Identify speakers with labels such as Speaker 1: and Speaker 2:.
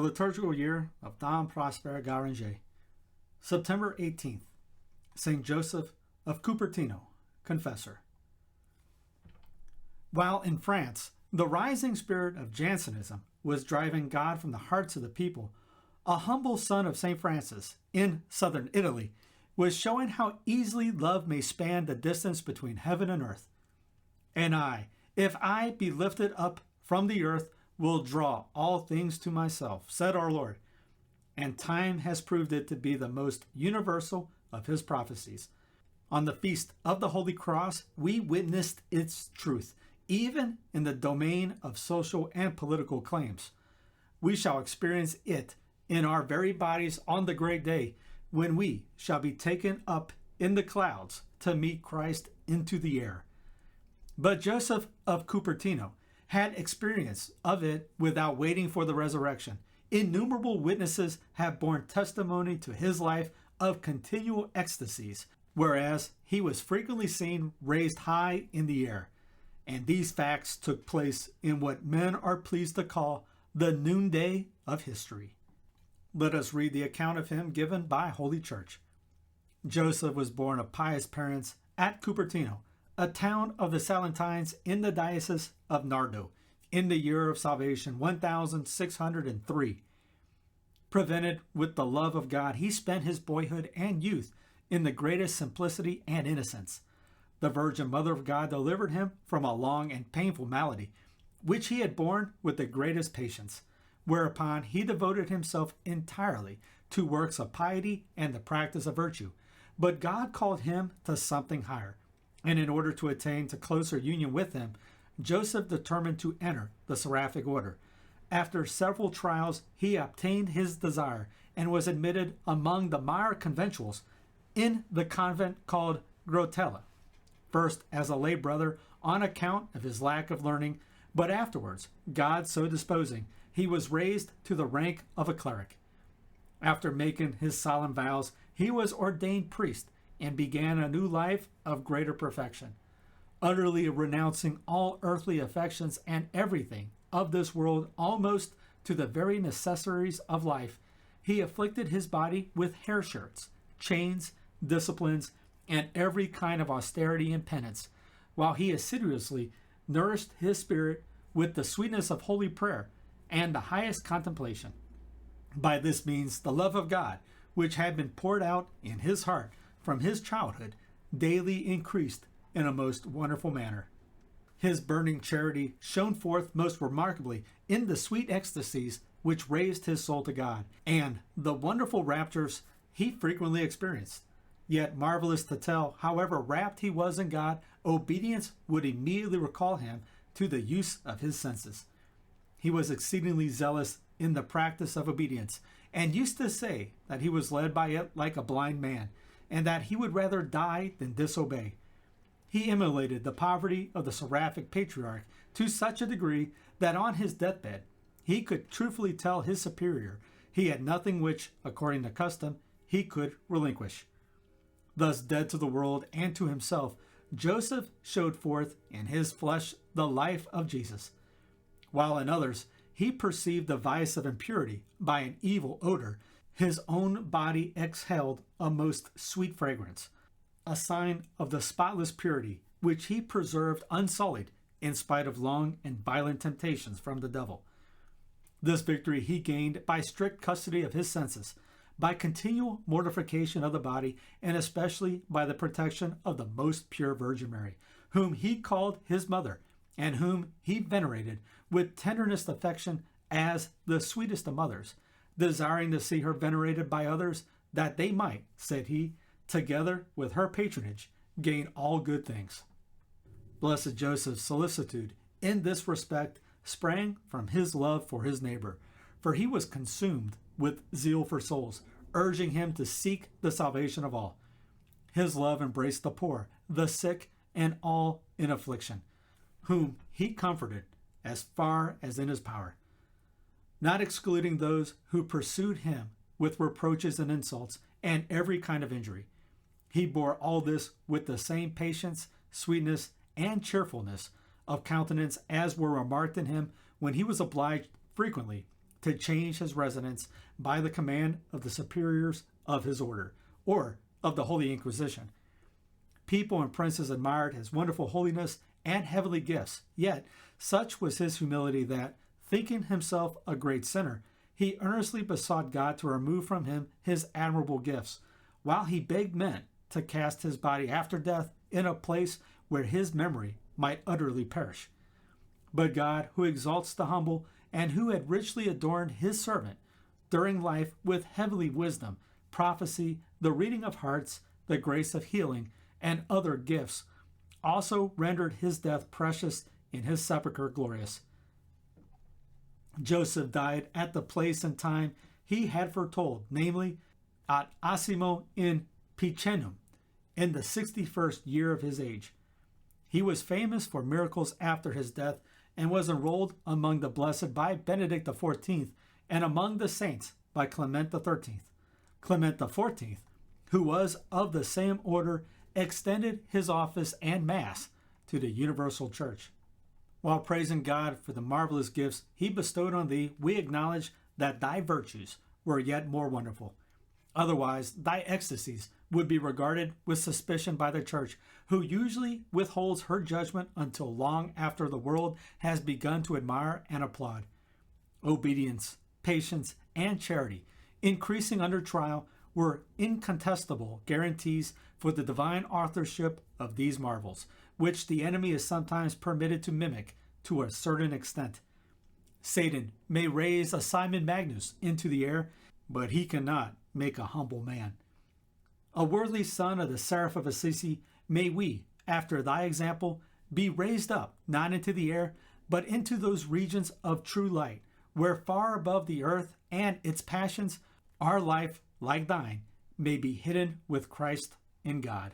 Speaker 1: Liturgical Year of Dom Prosper Guéranger. September 18th, St. Joseph of Cupertino, Confessor. While in France, the rising spirit of Jansenism was driving God from the hearts of the people, a humble son of St. Francis in southern Italy was showing how easily love may span the distance between heaven and earth. And I, if I be lifted up from the earth, will draw all things to myself, said our Lord. And time has proved it to be the most universal of his prophecies. On the Feast of the Holy Cross, we witnessed its truth, even in the domain of social and political claims. We shall experience it in our very bodies on the great day, when we shall be taken up in the clouds to meet Christ into the air. But Joseph of Cupertino had experience of it without waiting for the resurrection. Innumerable witnesses have borne testimony to his life of continual ecstasies, whereas he was frequently seen raised high in the air. And these facts took place in what men are pleased to call the noonday of history. Let us read the account of him given by Holy Church. Joseph was born of pious parents at Cupertino, a town of the Salentines in the diocese of Nardo, in the year of salvation 1603. Prevented with the love of God, he spent his boyhood and youth in the greatest simplicity and innocence. The Virgin Mother of God delivered him from a long and painful malady, which he had borne with the greatest patience, whereupon he devoted himself entirely to works of piety and the practice of virtue. But God called him to something higher, and in order to attain to closer union with him, Joseph determined to enter the Seraphic Order. After several trials, he obtained his desire and was admitted among the Marian conventuals in the convent called Grotella, first as a lay brother on account of his lack of learning, but afterwards, God so disposing, he was raised to the rank of a cleric. After making his solemn vows, he was ordained priest and began a new life of greater perfection. Utterly renouncing all earthly affections and everything of this world, almost to the very necessaries of life, he afflicted his body with hair shirts, chains, disciplines, and every kind of austerity and penance, while he assiduously nourished his spirit with the sweetness of holy prayer and the highest contemplation. By this means, the love of God, which had been poured out in his heart from his childhood, daily increased in a most wonderful manner. His burning charity shone forth most remarkably in the sweet ecstasies which raised his soul to God, and the wonderful raptures he frequently experienced. Yet marvelous to tell, however rapt he was in God, obedience would immediately recall him to the use of his senses. He was exceedingly zealous in the practice of obedience, and used to say that he was led by it like a blind man, and that he would rather die than disobey. He emulated the poverty of the Seraphic Patriarch to such a degree that on his deathbed he could truthfully tell his superior he had nothing which, according to custom, he could relinquish. Thus dead to the world and to himself, Joseph showed forth in his flesh the life of Jesus, while in others he perceived the vice of impurity by an evil odor. His own body exhaled a most sweet fragrance, a sign of the spotless purity which he preserved unsullied in spite of long and violent temptations from the devil. This victory he gained by strict custody of his senses, by continual mortification of the body, and especially by the protection of the most pure Virgin Mary, whom he called his mother, and whom he venerated with tenderest affection as the sweetest of mothers, desiring to see her venerated by others, that they might, said he, together with her patronage, gain all good things. Blessed Joseph's solicitude in this respect sprang from his love for his neighbor, for he was consumed with zeal for souls, urging him to seek the salvation of all. His love embraced the poor, the sick, and all in affliction, whom he comforted as far as in his power, not excluding those who pursued him with reproaches and insults and every kind of injury. He bore all this with the same patience, sweetness, and cheerfulness of countenance as were remarked in him when he was obliged frequently to change his residence by the command of the superiors of his order, or of the Holy Inquisition. People and princes admired his wonderful holiness and heavenly gifts, yet such was his humility that, thinking himself a great sinner, he earnestly besought God to remove from him his admirable gifts, while he begged men to cast his body after death in a place where his memory might utterly perish. But God, who exalts the humble, and who had richly adorned his servant during life with heavenly wisdom, prophecy, the reading of hearts, the grace of healing, and other gifts, also rendered his death precious and his sepulchre glorious. Joseph died at the place and time he had foretold, namely, at Asimo in Picenum, in the 61st year of his age. He was famous for miracles after his death, and was enrolled among the blessed by Benedict XIV, and among the saints by Clement XIII. Clement XIV, who was of the same order, extended his office and Mass to the universal church. While praising God for the marvelous gifts he bestowed on thee, we acknowledge that thy virtues were yet more wonderful. Otherwise, thy ecstasies would be regarded with suspicion by the church, who usually withholds her judgment until long after the world has begun to admire and applaud. Obedience, patience, and charity, increasing under trial, were incontestable guarantees for the divine authorship of these marvels, which the enemy is sometimes permitted to mimic to a certain extent. Satan may raise a Simon Magus into the air, but he cannot make a humble man. A worthy son of the Seraph of Assisi, may we, after thy example, be raised up, not into the air, but into those regions of true light, where far above the earth and its passions, our life, like thine, may be hidden with Christ in God.